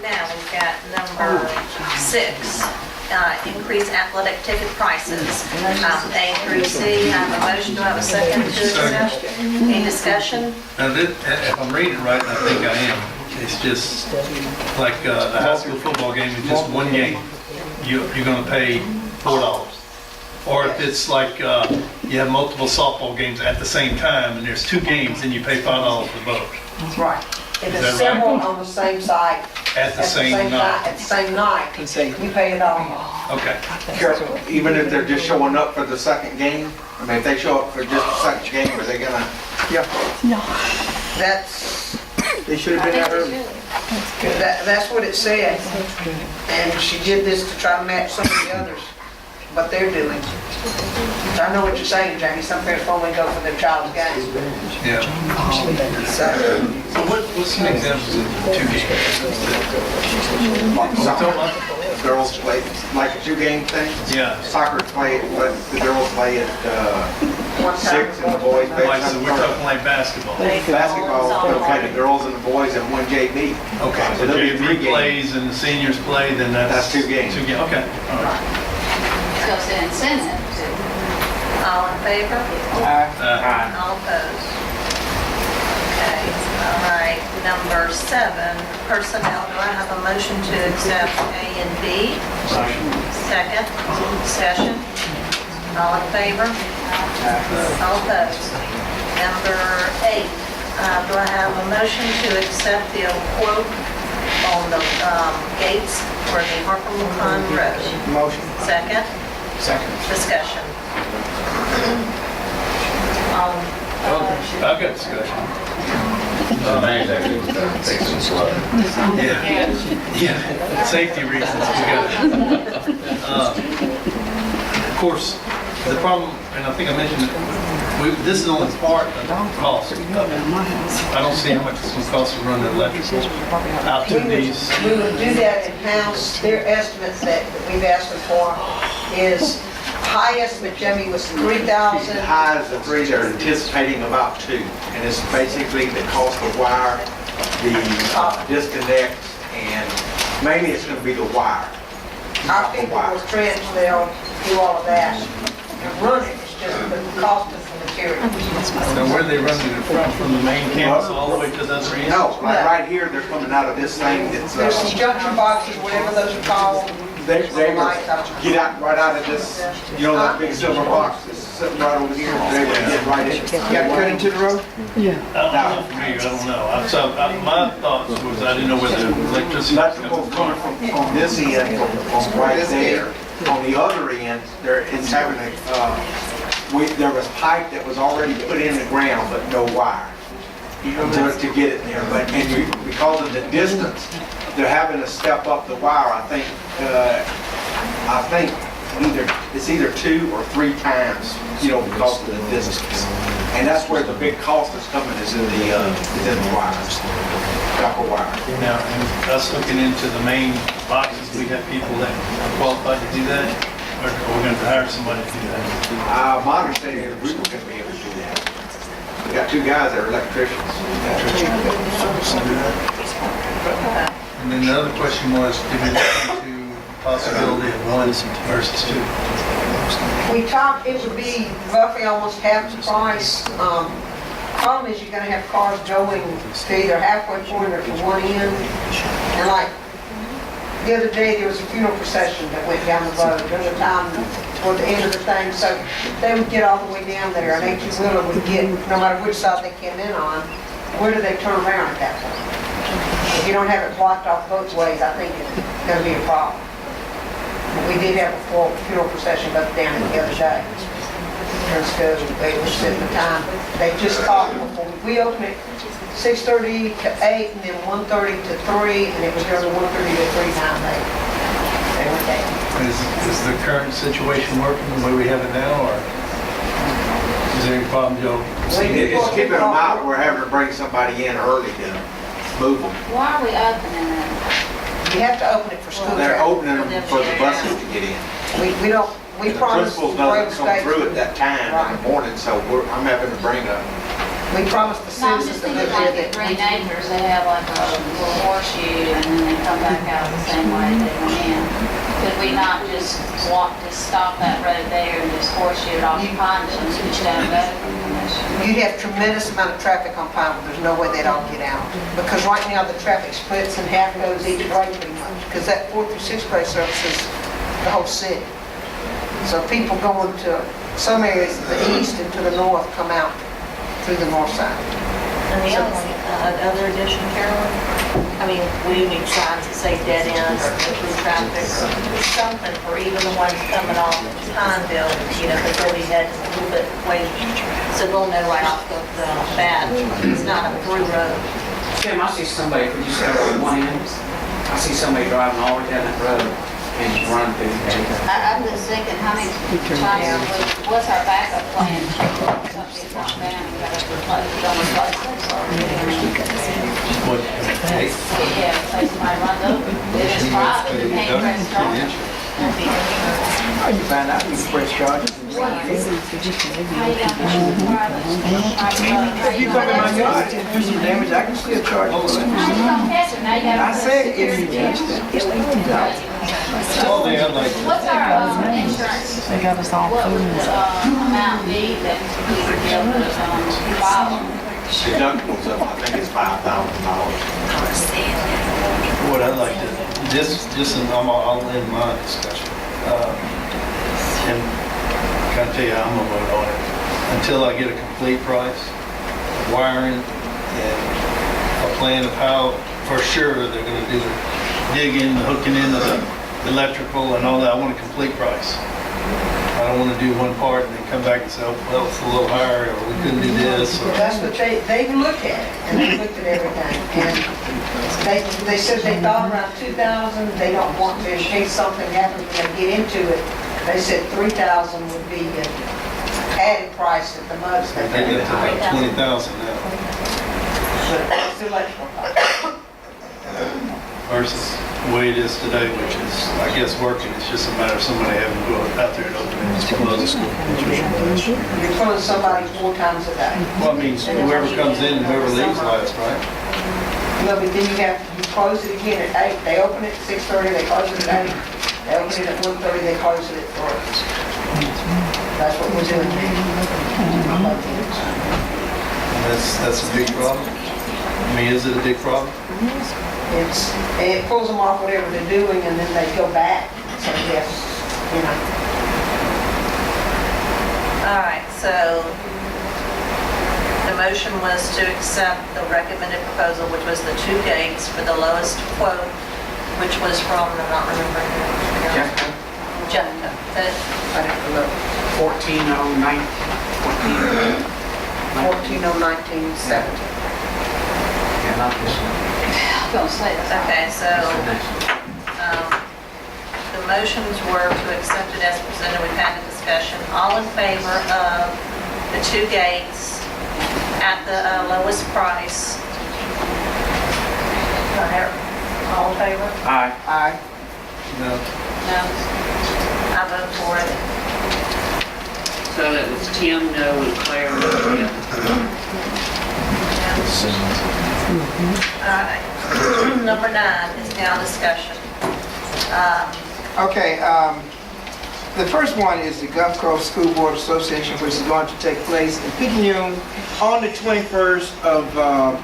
Now we've got number 6, increase athletic ticket prices. A through C, I have a motion, do I have a second to accept? Any discussion? Now, if I'm reading it right, and I think I am, it's just like the high school football game is just one game. You're going to pay $4. Or if it's like you have multiple softball games at the same time and there's 2 games, then you pay $5 for both. Right. If Is it's that several right? on the same site. At the same night. At the same night, you pay it all. Okay. Careful, even if they're just showing up for the second game, I mean, if they show up for just the second game, are they gonna? That's, They should have been there early. that's what it said. And she did this to try to match some of the others, what they're doing. So I know what you're saying, Jamie, some parents only go for their child's game. Yeah. So, So what's some examples of 2 games? Girls play, like a 2-game thing. Yeah. Soccer play, but the girls play at one time. 6 and the boys play Like, at so we're talking like basketball. Basketball, they'll play the girls and the boys and 1 JV. Okay. So So there'll be 3 JV games. plays and the seniors play, then that's... That's 2 games. 2 games, okay. All right. Goes to incentive to. All in favor? All opposed? Okay, all right. Number 7, personnel. Do I have a motion to accept A and B? Second, discussion. All in favor? All opposed? Number 8, do I have a motion to accept the quote on the gates for the Harper Lacan Road? Motion. Second, Second. discussion. I've got discussion. Man's actually takes some slow. Yeah, yeah, safety reasons, we got it. Of course, the problem, and I think I mentioned it, this is only part of the cost. I don't see how much it's going to cost to run the electrical out to these. We would do that in-house. Their estimates that we've asked them for is, high estimate, Jimmy, was 3,000. High as the 3, they're anticipating about 2. And it's basically the cost of wire, the disconnect, and mainly it's gonna be the wire. Our people will trench, they'll do all of that and run it. It's just the cost of the material. Now, where they run it from the main campus all the way to the other end? No, like right here, they're coming out of this thing that's, There's some junction boxes, whatever those are called. they get out, right out of this, you know, that big silver box that's sitting right over here, they would get right in. You gotta cut into the road? I'm not familiar, I don't know. My thoughts was I didn't know where the electricity was Electrical coming coming from this end, from right there. On the other end, there, it's having there was pipe that was already put in the ground, but no wire to get it there. But, because of the distance, they're having to step up the wire, I think it's either 2 or 3 times, because of the distance. And that's where the big cost is coming, is in the wires, copper wire. Now, and us looking into the main boxes, we have people that are qualified to do that? Or are we going to hire somebody to do that? My understanding is we were going to be able to do that. We got 2 guys that are electricians. And then the other question was, did we look into the possibility of 1 versus 2? We talked, it would be roughly almost half the price. Problem is you're gonna have cars going to either halfway point or to one end. And like, the other day, there was a funeral procession that went down the road. There was a time toward the end of the thing, so they would get all the way down there, and 18-wheeler would get, no matter which side they came in on, where do they turn around at that point? If you don't have it blocked off both ways, I think it's gonna be a problem. We did have a full funeral procession up down the other day. They were sitting the time. They just talked before we opened it 6:30 to 8, and then 1:30 to 3, and it was during the 1:30 to 3 time they went down. Is the current situation working the way we have it now, or is there any problem, Joe? It's keeping them out, we're having to bring somebody in early to move them. Why are we opening them? You have to open it for school They're traffic. opening them for the buses to get in. We The promised principals Royal doesn't come State, through at that time in the morning, so I'm having to bring we promised the No, I'm citizens just that thinking live like there at that Green Acres, they have like a little horseshoe and then they come back out the same way they went in. Could we not just stop that road there and just horseshoe it off Pineville and switch down Bowden? You'd have tremendous amount of traffic on Pineville, there's no way they'd all get out. Because right now, the traffic splits in half goes each way pretty much, because that 4th through 6th grade services the whole city. So people going to some areas to the east and to the north come out through the north side. And the other addition, Carolyn, I mean, we need signs that say dead end or no through traffic or something for even the ones coming off of Pineville, you know, because they'll be heading a little bit way, so they'll know right off the bat, it's not a through road. Tim, I see somebody, when you said on one end, I see somebody driving all the way down that road and just running through the gate. I'm just thinking, how many times, what's our backup plan? Something gets knocked down, we gotta replace it, don't replace it. What? Yeah, say somebody runs over, it is private, you can't press charge. How you find out you press charges? How you gonna private? If you come in my yard and do some damage, I can still charge you for How that. you gonna catch it? Now you gotta. I said if you catch them. Oh, they have like, What's our insurance? They got us all What would food. the amount be that we would be able to file? Deductibles up, I think it's $5,000. what I'd like to, just, I'll end my discussion. And can I tell you how I'm gonna vote on it? Until I get a complete price, wiring, and a plan of how, for sure, they're gonna do the digging, the hooking into the electrical and all that. I want a complete price. I don't want to do one part and then come back and say, oh, well, it's a little higher, or we couldn't do this, or... That's what they looked at, and they looked at everything. And they said they thought around 2,000, they don't want to, in case something happens when they get into it, they said 3,000 would be the added price at the most. They get to about 20,000 now But it's electrical cost. versus the way it is today, which is, I guess, working. It's just a matter of somebody having to go out there and open it to close the school. You're pulling somebody 4 times a day. Well, I mean, whoever comes in and whoever leaves last, right? No, but then you close it again at 8. They open it at 6:30, they close it at 8. They open it at 1:30, they close it at 3. That's what we're doing now. And that's a big problem. I mean, is it a big problem? It pulls them off whatever they're doing, and then they go back. So yes, you know. All right, so the motion was to accept the recommended proposal, which was the 2 gates for the lowest quote, which was from, I'm not remembering. Jessica, Jessica. I didn't look. 1409, 14,019.70. yeah, not this one. Gonna say that. Okay, so the motions were to accept it as presented. We've had a discussion. All in favor of the 2 gates at the lowest price? All in favor? Aye. Aye. No. No. I vote for it. So that was Tim, no, and Claire, yeah. All right. Number 9 is now discussion. Okay, the first one is the Gulf Coast School Board Association, which is going to take place in Picayune on the 21st of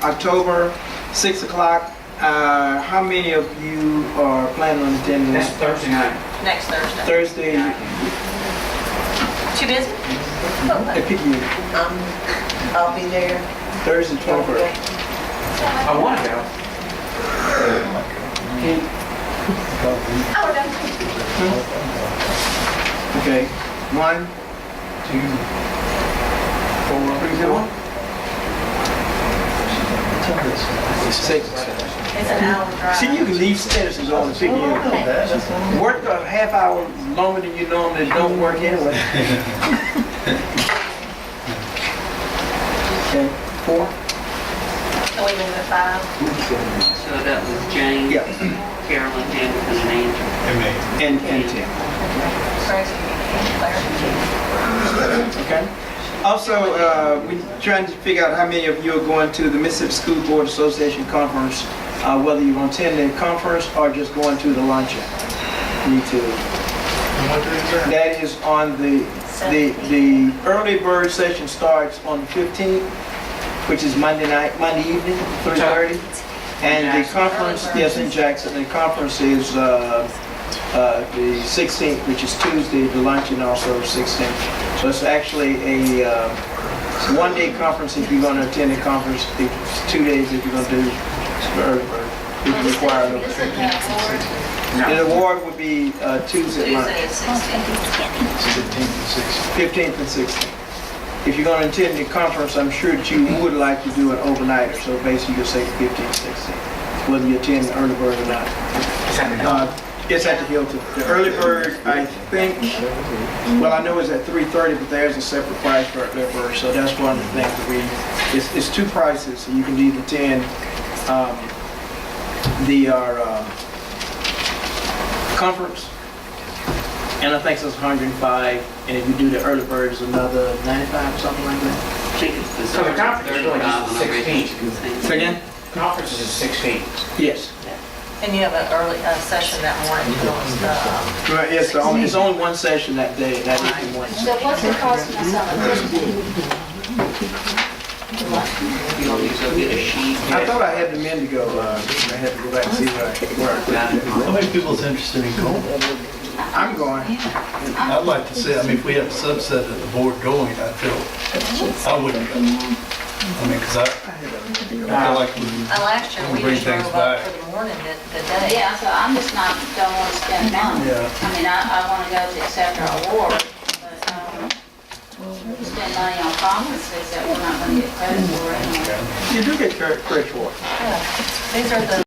October, 6 o'clock. How many of you are planning on attending That's this? Thursday night. Next Thursday. Thursday Too busy? at Picayune, I'll be there. Thursday 21st. I want to go. Okay, 1, 2, 4, 6. It's an hour drive. See, you can leave status and go on to Picayune. Work a half hour longer than you normally don't work anyway. Okay, 4? Can we move at 5? So that was Jane, Yeah, Carolyn, Hamilton, and Andrew. and 10. Tracy, Claire? Okay. Also, we're trying to figure out how many of you are going to the Mississippi School Board Association Conference whether you're going to attend the conference or just going to the luncheon. You need to. That is on the early bird session starts on the 15th, which is Monday evening, 3:30. And the conference, yes, in Jackson, the conference is the 16th, which is Tuesday, the luncheon also 16th. So it's actually a one-day conference if you're going to attend the conference, it's 2 days if you're going to do the early bird. If you require it. The award would be Tuesday at lunch. Tuesday is 16th. 15th and 16th. If you're going to attend the conference, I'm sure that you would like to do an overnighter, so basically you'll say 15th, 16th, whether you attend the early bird or not. It's at the Hilton. The early bird, I think, well, I know it's at 3:30, but there's a separate price for early bird, so that's one of the things that it's two prices, so you can either attend the conference, and I think it's 105, and if you do the early bird, it's another 95 or something like that. So the conference is really just the 16th. Say again? Conference is the 16th. Yes. And you have an early session that morning. Right, yes, it's only one session that day, that evening one. So what's the cost of this on the You want me to go get a sheet? I thought I had the men to go, I had to go back and see where I put it. How many people's interested in going? I'm going. I'd like to see, I mean, if we have a subset of the board going, I feel, I wouldn't go. I mean, because I feel like we Last year, we bring just things drove up back. for the morning, the day. Yeah, so I'm just not, don't want to spend money. Yeah. I mean, I want to go to accept our award, but spend money on conferences that we're not going to get credit for anyway. You do get credit for it. Yeah. These are the